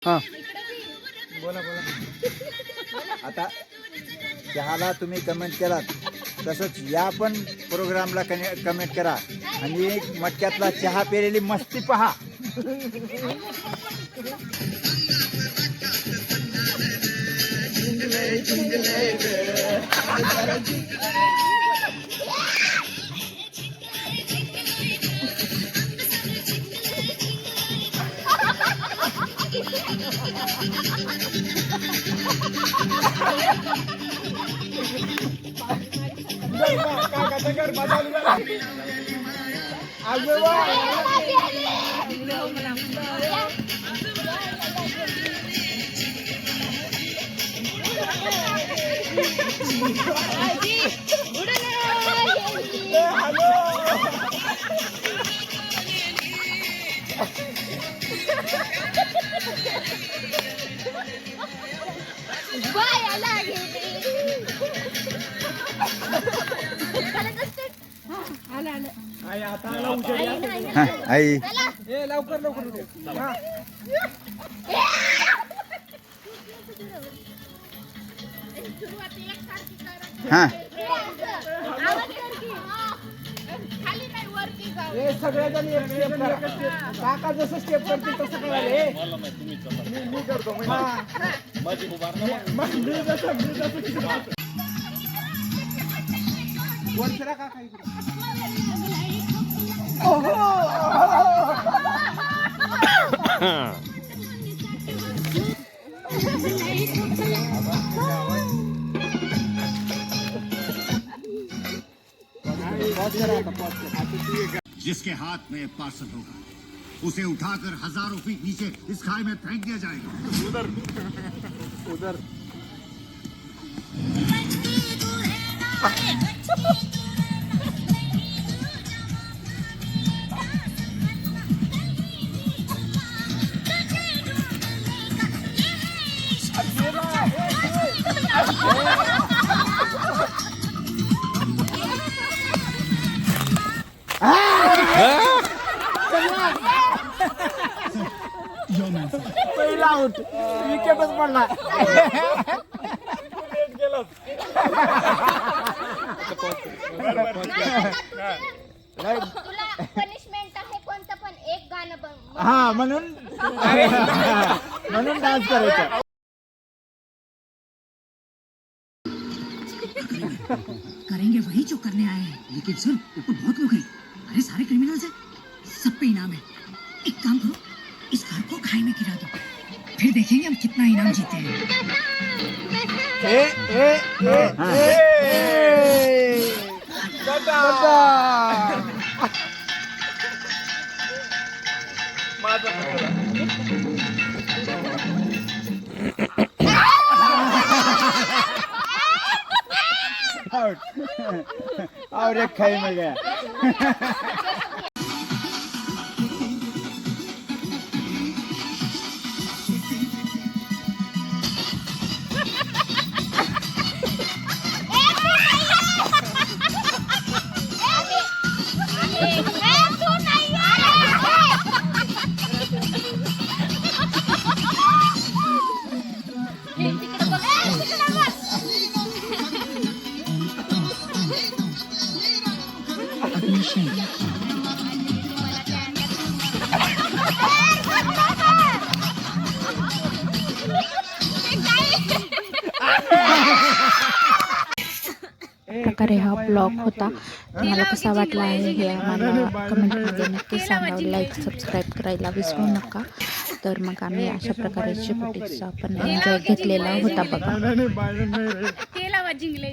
हा बोला बोला. आता चहाला तुम्ही कमेंट केलात तसंच या पण प्रोग्रामला कमेंट करा आणि मटक्यातला चहा पेलेली मस्ती पहा. आई लवकर हा सगळ्याजण एक स्टेप करा. काका जसं स्टेप करतील तसं करायला. मी करतो. वरचरा काका इकडे. जिसके हाथ में ये पार्सल होगा उसे उठाकर हजारों फीट नीचे इस खाई में फेंक दिया जाएगा. उधर पहिला आउट. विकेटच पडला. तुला पनिशमेंट आहे कोणतं पण एक गाणं पण. हा म्हणून डान्स करायचा. करेंगे वही जो करने आए हैं, लेकिन सुन ऊपर बहुत लोग हैं. अरे सारे क्रिमिनल्स हैं, सब पे इनाम है. एक काम करो, इस घर को खाई में गिरा दो, फिर देखेंगे हम कितना इनाम जीते हैं. और एक खाई में गया. प्रकारे हा ब्लॉग होता. तुम्हाला कसा वाटला आहे हे आम्हाला कमेंटमध्ये नक्की सांगा. लाईक सबस्क्राईब करायला विसरू नका. तर मग आम्ही अशा प्रकारे शेपटीचा आपण एन्जॉय घेतलेला होता बघा. जिंकले